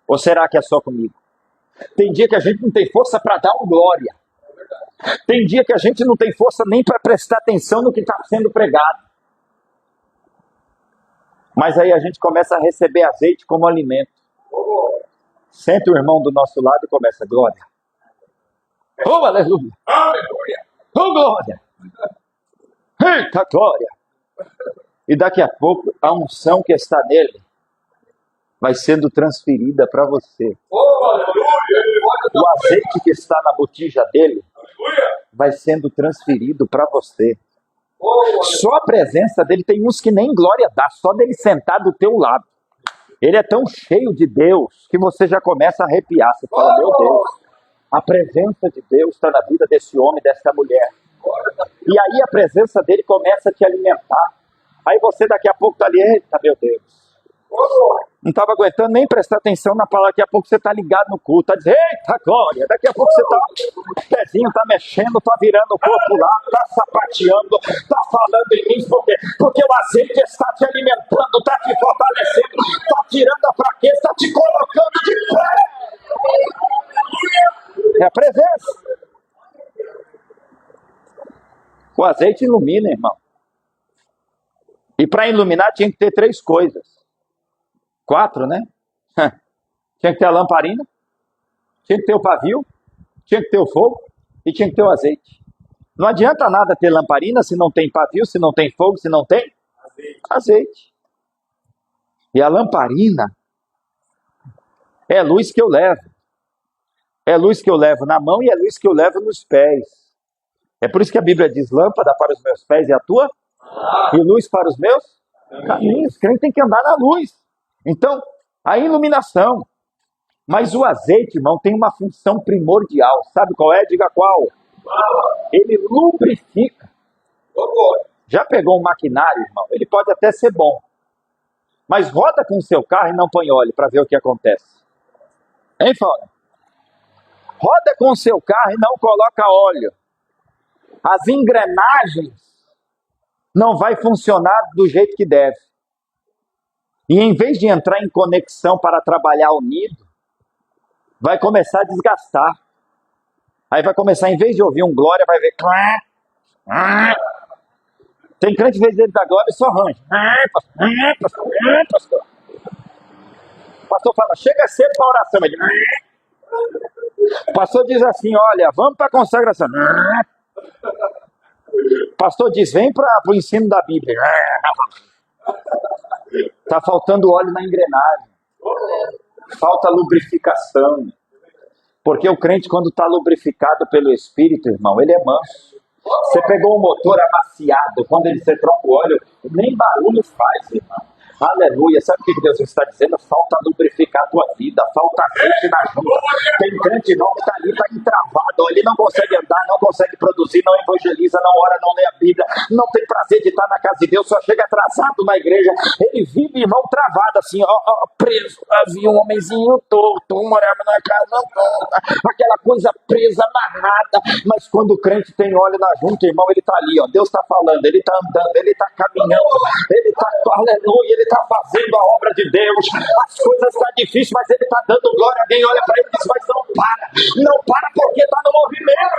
Ou será que é só comigo? Tem dia que a gente não tem força para dar um glória. Tem dia que a gente não tem força nem para prestar atenção no que está sendo pregado. Mas aí a gente começa a receber azeite como alimento. Senta o irmão do nosso lado e começa, glória. Oh, aleluia! Aleluia! Oh, glória! Eita, glória! E daqui a pouco, a unção que está nele vai sendo transferida para você. O azeite que está na botija dele vai sendo transferido para você. Só a presença dele, tem uns que nem glória dá, só dele sentar do teu lado. Ele é tão cheio de Deus que você já começa a arrepiar. Você fala, meu Deus, a presença de Deus está na vida desse homem, dessa mulher. E aí a presença dele começa a te alimentar. Aí você daqui a pouco está ali, eita, meu Deus. Não estava aguentando nem prestar atenção na palavra. Daqui a pouco você está ligado no culto, está dizendo, eita glória. Daqui a pouco você está, o pezinho está mexendo, está virando o corpo lá, está sapateando, está falando em mim. Porque o azeite está te alimentando, está te fortalecendo, está tirando a fraqueza, está te colocando de pé. É a presença. O azeite ilumina, irmão. E para iluminar tinha que ter 3 coisas. 4, né? Tinha que ter a lamparina, tinha que ter o pavio, tinha que ter o fogo e tinha que ter o azeite. Não adianta nada ter lamparina se não tem pavio, se não tem fogo, se não tem azeite. E a lamparina é a luz que eu levo. É a luz que eu levo na mão e é a luz que eu levo nos pés. É por isso que a Bíblia diz, lâmpada para os meus pés é a tua e luz para os meus caminhos. O crente tem que andar na luz. Então, a iluminação. Mas o azeite, irmão, tem uma função primordial. Sabe qual é? Diga qual. Ele lubrifica. Já pegou um maquinário, irmão? Ele pode até ser bom. Mas roda com o seu carro e não põe óleo para ver o que acontece. Hein, Fábio? Roda com o seu carro e não coloca óleo. As engrenagens não vai funcionar do jeito que deve. E em vez de entrar em conexão para trabalhar unido, vai começar a desgastar. Aí vai começar, em vez de ouvir um glória, vai ver... Tem crente, em vez dele dar glória, só arranja. O pastor fala, chega cedo para a oração. Ele... O pastor diz assim, olha, vamos para a consagração. O pastor diz, vem para o ensino da Bíblia. Está faltando óleo na engrenagem. Falta lubrificação. Porque o crente, quando está lubrificado pelo Espírito, irmão, ele é manso. Você pegou um motor amaciado, quando você troca o óleo, nem barulho faz, irmão. Aleluia. Sabe o que Deus está dizendo? Falta lubrificar a tua vida, falta azeite na junta. Tem crente não que está ali, está entravado, ele não consegue andar, não consegue produzir, não evangeliza, não ora, não lê a Bíblia, não tem prazer de estar na casa de Deus, só chega atrasado na igreja. Ele vive, irmão, travado assim, preso. Havia um homenzinho torto, morava na casa, aquela coisa presa, amarrada. Mas quando o crente tem óleo na junta, irmão, ele está ali, Deus está falando, ele está andando, ele está caminhando, ele está, aleluia, ele está fazendo a obra de Deus. As coisas estão difíceis, mas ele está dando glória. Alguém olha para ele e diz, mas não para. Não para porque está no movimento.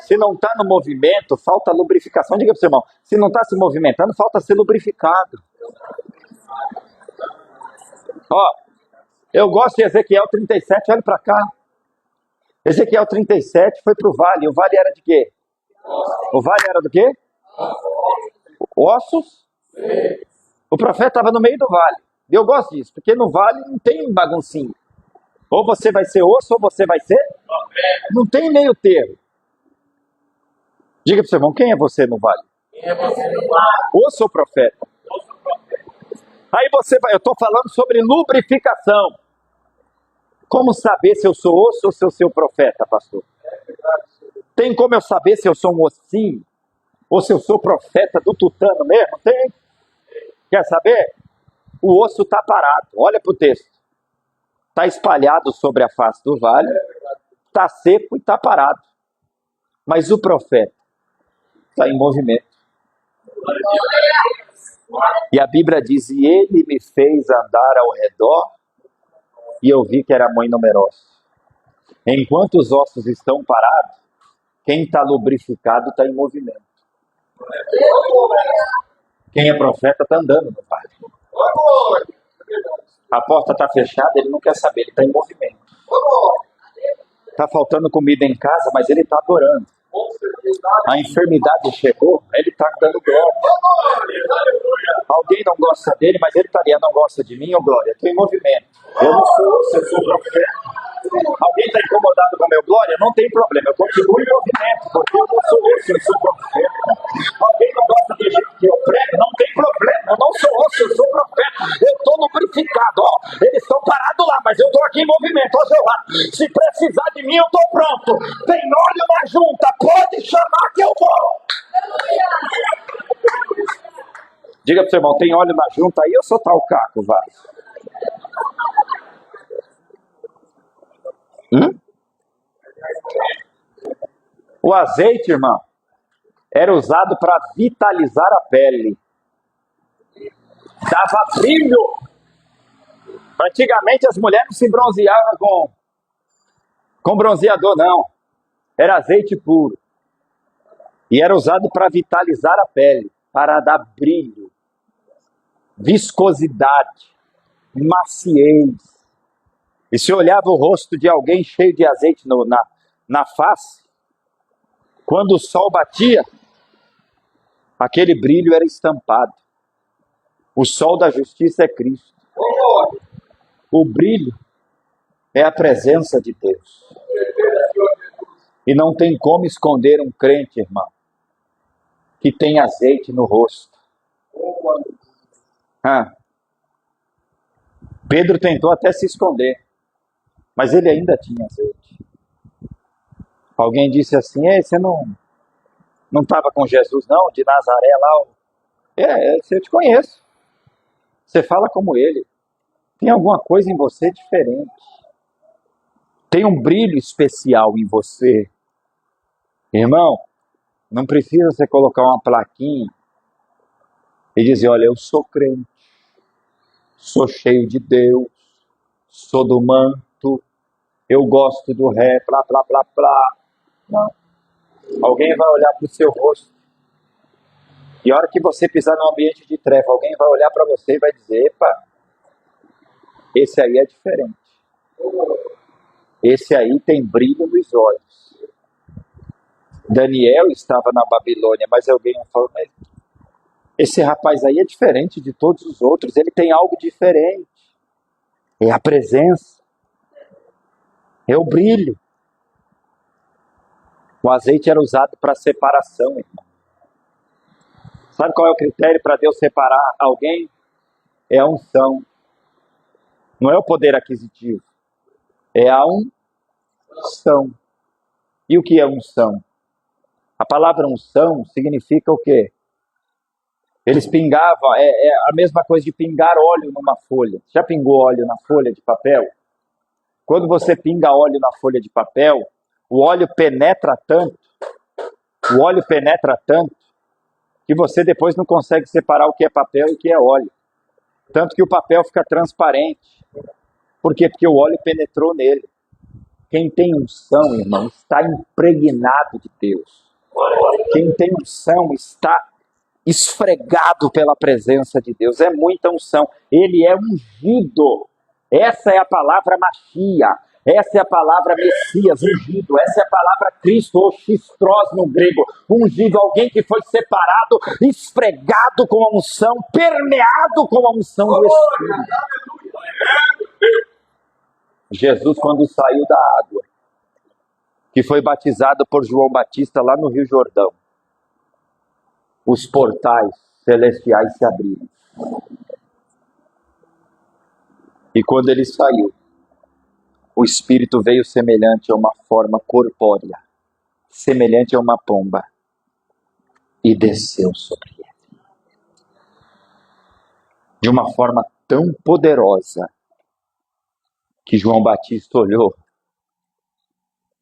Se não está no movimento, falta lubrificação. Diga para o seu irmão, se não está se movimentando, falta ser lubrificado. Eu gosto de Ezequiel 37, olha para cá. Ezequiel 37 foi para o vale. O vale era de quê? O vale era do quê? Ossos. O profeta estava no meio do vale. E eu gosto disso, porque no vale não tem baguncinho. Ou você vai ser osso, ou você vai ser... Não tem meio termo. Diga para o seu irmão, quem é você no vale? Osso ou profeta? Aí você vai, eu estou falando sobre lubrificação. Como saber se eu sou osso ou se eu sou profeta, pastor? Tem como eu saber se eu sou um ossinho? Ou se eu sou profeta do tutano mesmo? Tem. Quer saber? O osso está parado. Olha para o texto. Está espalhado sobre a face do vale. Está seco e está parado. Mas o profeta está em movimento. E a Bíblia diz, e ele me fez andar ao redor, e eu vi que era mãe numerosa. Enquanto os ossos estão parados, quem está lubrificado está em movimento. Quem é profeta está andando no parque. A porta está fechada, ele não quer saber, ele está em movimento. Está faltando comida em casa, mas ele está adorando. A enfermidade chegou, ele está dando glória. Alguém não gosta dele, mas ele estaria, não gosta de mim, ô glória. Estou em movimento. Eu não sou, eu sou profeta. Alguém está incomodado com o meu glória? Não tem problema, eu continuo em movimento, porque eu não sou osso, eu sou profeta. Alguém não gosta do jeito que eu prego? Não tem problema, eu não sou osso, eu sou profeta. Eu estou lubrificado, ó. Eles estão parados lá, mas eu estou aqui em movimento, ó Jeová. Se precisar de mim, eu estou pronto. Tem óleo na junta, pode chamar que eu vou. Diga para o seu irmão, tem óleo na junta aí ou só tá o caco, vai? O azeite, irmão, era usado para vitalizar a pele. Dava brilho. Antigamente as mulheres não se bronzeavam com bronzeador, não. Era azeite puro. E era usado para vitalizar a pele, para dar brilho, viscosidade, maciez. E se olhava o rosto de alguém cheio de azeite na face, quando o sol batia, aquele brilho era estampado. O sol da justiça é Cristo. O brilho é a presença de Deus. E não tem como esconder um crente, irmão, que tem azeite no rosto. Pedro tentou até se esconder, mas ele ainda tinha azeite. Alguém disse assim, você não estava com Jesus não, de Nazaré lá? Eu te conheço. Você fala como ele. Tem alguma coisa em você diferente. Tem um brilho especial em você. Irmão, não precisa você colocar uma plaquinha e dizer, olha, eu sou crente, sou cheio de Deus, sou do manto, eu gosto do ré, plá, plá, plá, plá. Não. Alguém vai olhar para o seu rosto. E a hora que você pisar num ambiente de treva, alguém vai olhar para você e vai dizer, epa, esse aí é diferente. Esse aí tem brilho nos olhos. Daniel estava na Babilônia, mas alguém falou, mas esse rapaz aí é diferente de todos os outros, ele tem algo diferente. É a presença, é o brilho. O azeite era usado para separação, irmão. Sabe qual é o critério para Deus separar alguém? É a unção. Não é o poder aquisitivo. É a unção. E o que é unção? A palavra unção significa o quê? Eles pingavam, é a mesma coisa de pingar óleo numa folha. Já pingou óleo na folha de papel? Quando você pinga óleo na folha de papel, o óleo penetra tanto, que você depois não consegue separar o que é papel e o que é óleo. Tanto que o papel fica transparente. Por quê? Porque o óleo penetrou nele. Quem tem unção, irmão, está impregnado de Deus. Quem tem unção está esfregado pela presença de Deus. É muita unção. Ele é ungido. Essa é a palavra Machia. Essa é a palavra Messias, ungido. Essa é a palavra Cristo, ou xistros no grego. Ungido, alguém que foi separado, esfregado com a unção, permeado com a unção do Espírito. Jesus, quando saiu da água, que foi batizado por João Batista lá no Rio Jordão, os portais celestiais se abriram. E quando ele saiu, o Espírito veio semelhante a uma forma corpórea, semelhante a uma pomba, e desceu sobre ele. De uma forma tão poderosa, que João Batista olhou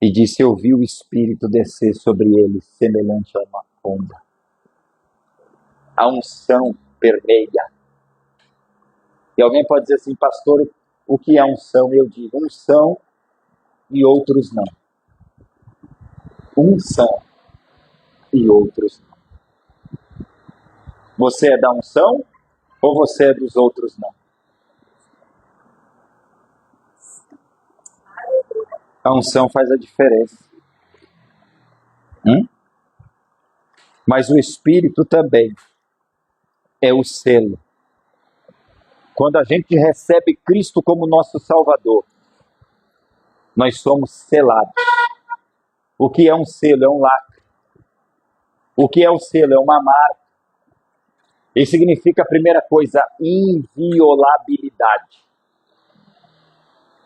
e disse, eu vi o Espírito descer sobre ele, semelhante a uma pomba. A unção permeia. E alguém pode dizer assim, pastor, o que é unção? Eu digo, unção e outros não. Unção e outros não. Você é da unção ou você é dos outros não? A unção faz a diferença. Mas o Espírito também é o selo. Quando a gente recebe Cristo como nosso Salvador, nós somos selados. O que é um selo? É um lacre. O que é o selo? É uma marca. E significa, a primeira coisa, inviolabilidade.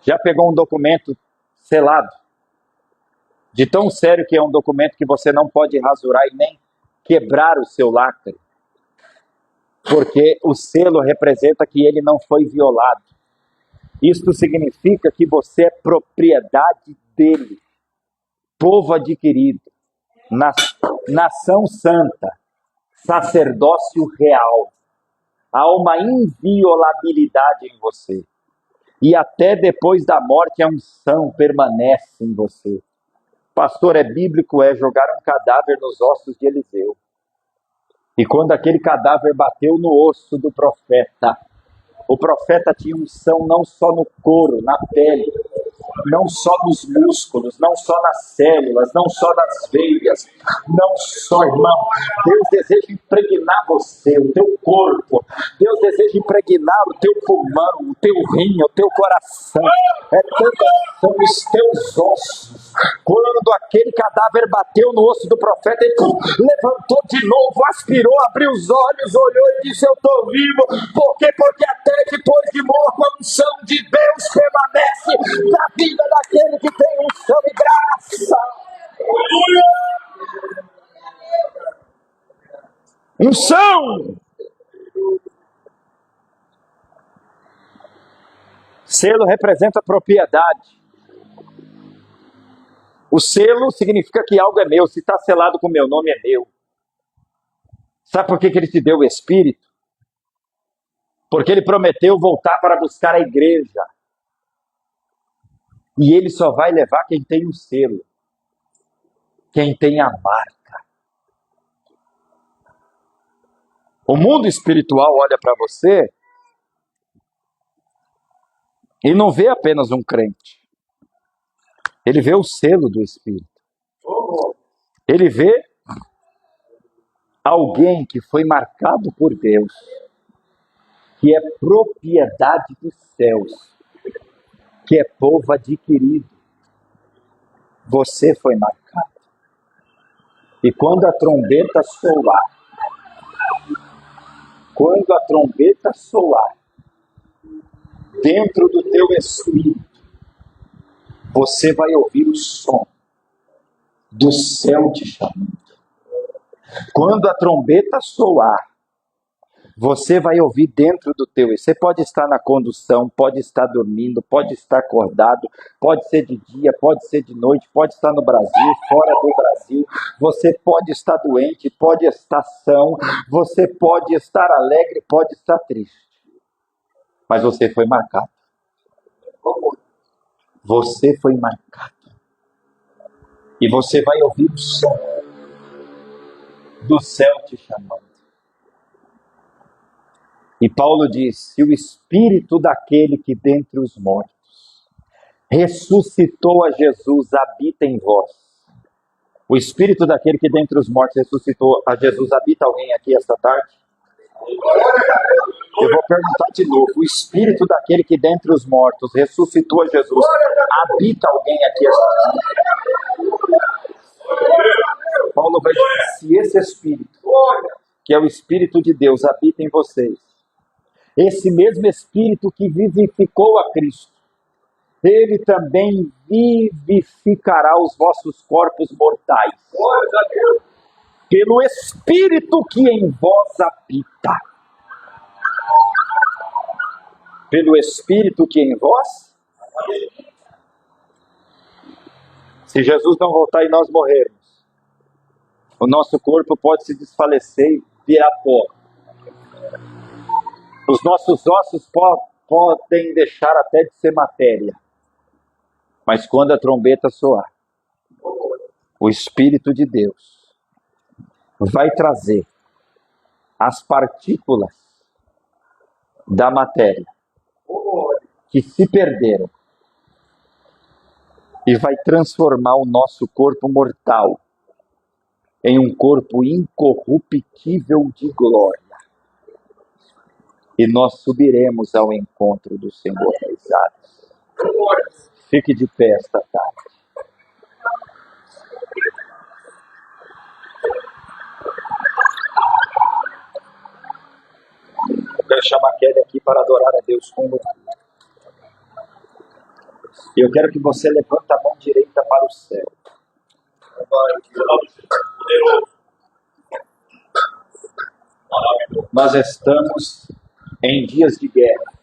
Já pegou um documento selado? De tão sério que é um documento que você não pode rasurar e nem quebrar o seu lacre. Porque o selo representa que ele não foi violado. Isto significa que você é propriedade dele. Povo adquirido. Nação santa. Sacerdócio real. Há uma inviolabilidade em você. E até depois da morte a unção permanece em você. Pastor, é bíblico, jogar um cadáver nos ossos de Eliseu. E quando aquele cadáver bateu no osso do profeta, o profeta tinha unção não só no couro, na pele, não só nos músculos, não só nas células, não só nas veias, não só, irmão. Deus deseja impregnar você, o teu corpo. Deus deseja impregnar o teu pulmão, o teu rim, o teu coração. São os teus ossos. Quando aquele cadáver bateu no osso do profeta, ele levantou de novo, aspirou, abriu os olhos, olhou e disse: eu estou vivo. Por quê? Porque até depois de morto, a unção de Deus permanece na vida daquele que tem unção e graça. Unção! Selo representa propriedade. O selo significa que algo é meu. Se está selado com o meu nome, é meu. Sabe por que ele te deu o Espírito? Porque ele prometeu voltar para buscar a igreja. E ele só vai levar quem tem o selo. Quem tem a marca. O mundo espiritual olha para você e não vê apenas um crente. Ele vê o selo do Espírito. Ele vê alguém que foi marcado por Deus, que é propriedade dos céus, que é povo adquirido. Você foi marcado. E quando a trombeta soar, dentro do teu espírito, você vai ouvir o som do céu te chamando. Quando a trombeta soar, você vai ouvir dentro do teu. Você pode estar na condução, pode estar dormindo, pode estar acordado, pode ser de dia, pode ser de noite, pode estar no Brasil, fora do Brasil. Você pode estar doente, pode estar são, você pode estar alegre, pode estar triste. Mas você foi marcado. Você foi marcado. E você vai ouvir o som do céu te chamando. E Paulo diz: se o Espírito daquele que dentre os mortos ressuscitou a Jesus habita em vós. O Espírito daquele que dentre os mortos ressuscitou a Jesus habita alguém aqui esta tarde? Eu vou perguntar de novo. O Espírito daquele que dentre os mortos ressuscitou a Jesus habita alguém aqui esta tarde? Paulo vai dizer: se esse Espírito, que é o Espírito de Deus, habita em vocês, esse mesmo Espírito que vivificou a Cristo, ele também vivificará os vossos corpos mortais. Pelo Espírito que em vós habita. Pelo Espírito que em vós. Se Jesus não voltar e nós morrermos, o nosso corpo pode se desfalecer e virar pó. Os nossos ossos podem deixar até de ser matéria. Mas quando a trombeta soar, o Espírito de Deus vai trazer as partículas da matéria que se perderam e vai transformar o nosso corpo mortal em um corpo incorruptível de glória. E nós subiremos ao encontro do Senhor nos ares. Fique de pé esta tarde. Eu quero chamar a Kelly aqui para adorar a Deus com louvor. E eu quero que você levante a mão direita para o céu. Nós estamos em dias de guerra.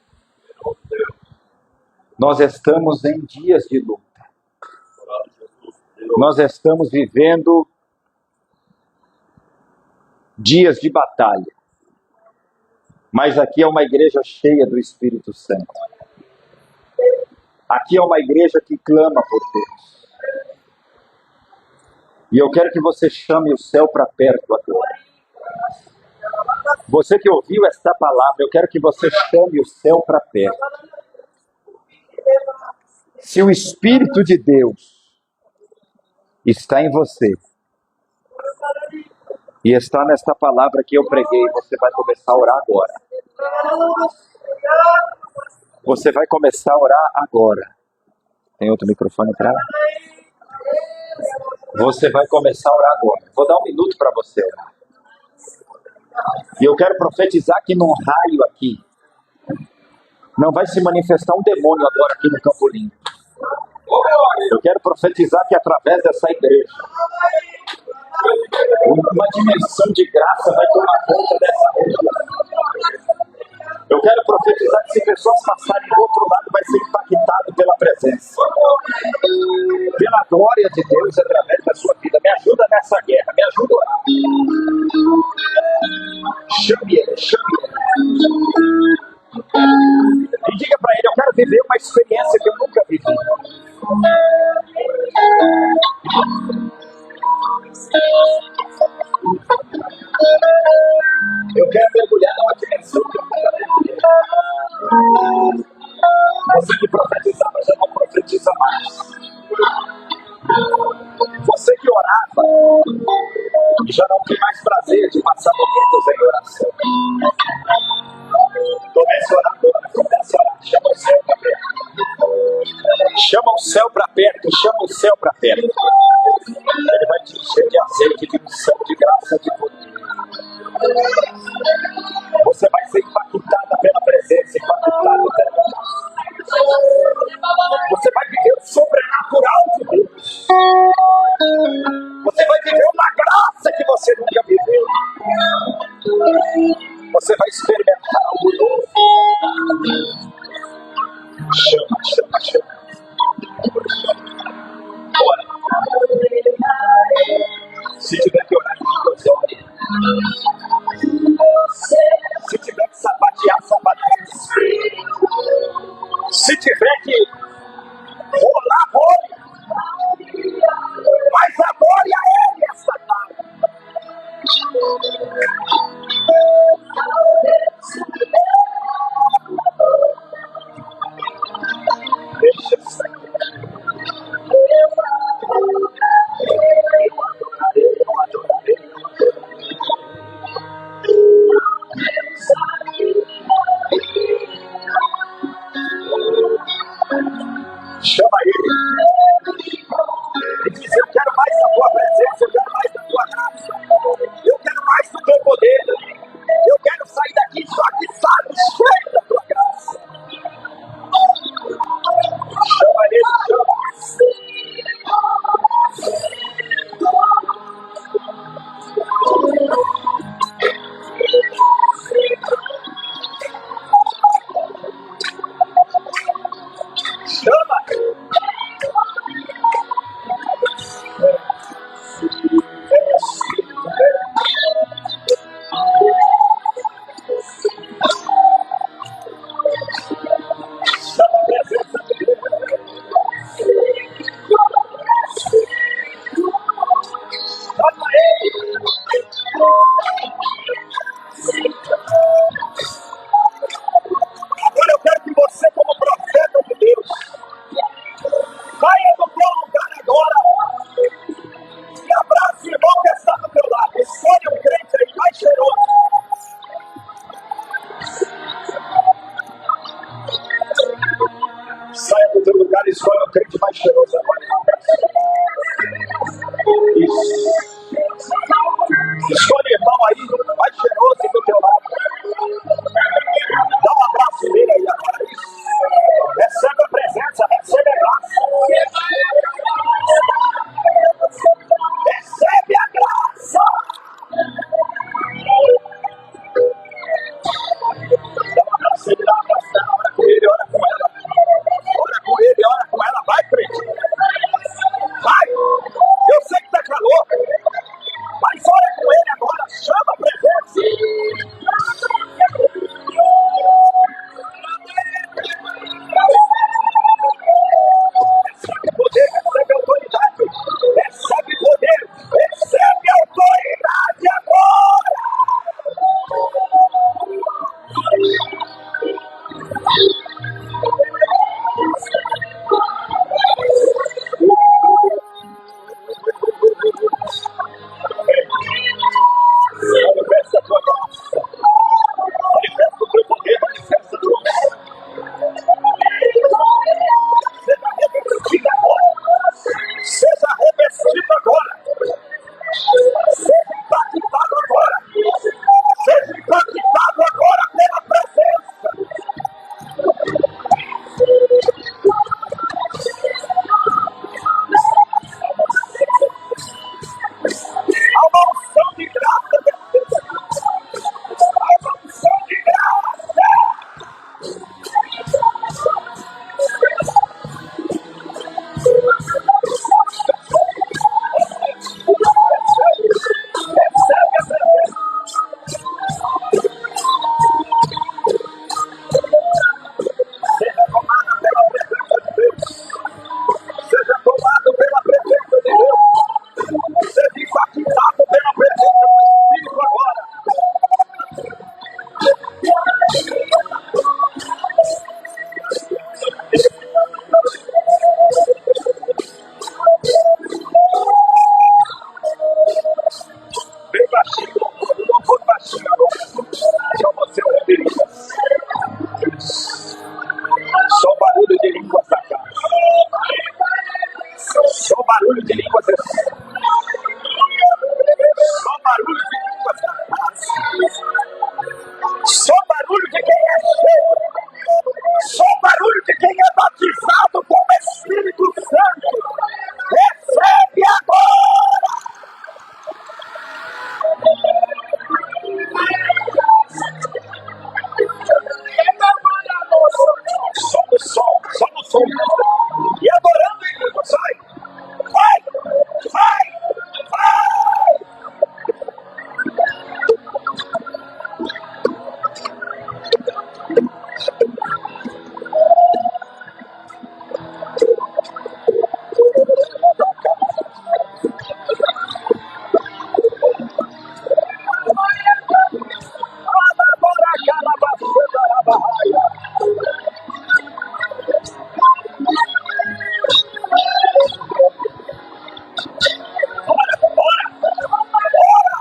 Nós estamos em dias de luta. Nós estamos vivendo dias de batalha. Mas aqui é uma igreja cheia do Espírito Santo. Aqui é uma igreja que clama por Deus. E eu quero que você chame o céu para perto agora. Você que ouviu esta palavra, eu quero que você chame o céu para perto. Se o Espírito de Deus está em você e está nesta palavra que eu preguei, você vai começar a orar agora. Você vai começar a orar agora. Tem outro microfone para lá? Você vai começar a orar agora. Vou dar um minuto para você orar. E eu quero profetizar que num raio aqui não vai se manifestar um demônio agora aqui no Campo Limpo. Eu quero profetizar que através dessa igreja uma dimensão de graça vai tomar conta dessa região. Eu quero profetizar que se pessoas passarem do outro lado vai ser impactado pela presença, pela glória de Deus através da sua vida. Me ajuda nessa guerra, me ajuda a orar. Chame ele, chame ele. E diga para ele, eu quero viver uma experiência que eu nunca vivi. Eu quero mergulhar numa dimensão que eu nunca vivi. Você que profetizava já não profetiza mais. Você que orava e já não tem mais prazer de passar momentos em oração. Comece a orar agora, comece a orar. Chama o céu para perto. Chama o céu para perto, chama o céu para perto. Ele vai te encher de azeite, de unção, de graça, de poder. Você vai ser impactada pela presença, impactada pela graça. Você vai viver o sobrenatural de Deus. Você vai viver uma graça que você nunca viveu. Você vai experimentar algo novo. Chama, chama, chama. Ora. Se tiver que orar, ore. Se tiver que sapatear, sapateie. Se tiver que rolar, role. Mas adore a Ele esta tarde. Deixa sair. Eu adorarei. Chama ele e diz, eu quero mais da tua presença, eu quero mais da tua graça, eu quero mais do teu poder, eu quero sair daqui só que sabe, cheio da tua graça. Chama ele, chama. Chama. mais cheiroso agora. Isso. Escolhe irmão aí, mais cheiroso do teu lado. Dá um abraço nele aí agora. Isso. Recebe a presença, recebe a graça. Recebe a graça. Dá um abraço, ele dá um abraço, ora com ele, ora com ela. Ora com ele, ora com ela. Vai, crente. Vai. Eu sei que tá calor. Mas ora com ele agora. Chama a presença. Recebe poder, recebe autoridade. Recebe poder, recebe autoridade agora. Manifesta a tua graça. Manifesta o teu poder, manifesta a tua graça. Seja revestido agora. Seja revestido agora. Seja impactado agora. Seja impactado agora pela presença. Há uma unção de graça. Há uma unção de graça. Recebe a presença. Seja tomado pela presença de Deus. Seja tomado pela presença de Deus. Seja impactado pela presença do Espírito agora. Bem baixinho, louvor baixinho agora. Só você ouvir isso. Só barulho de línguas da casa. Só barulho de línguas da casa. Só barulho de línguas da casa. Só barulho de quem é cheio. Só barulho de quem é batizado com o Espírito Santo. Recebe agora. Só no som, só no som. E adorando em língua, sai. Vai, vai, vai. Agora aquela baixada na barraia. Bora, bora, bora, bora.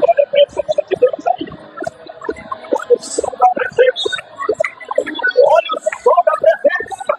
Olha a presença de Deus aí. Olha o som da presença. Olha o som da presença.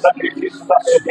sacrifício está sendo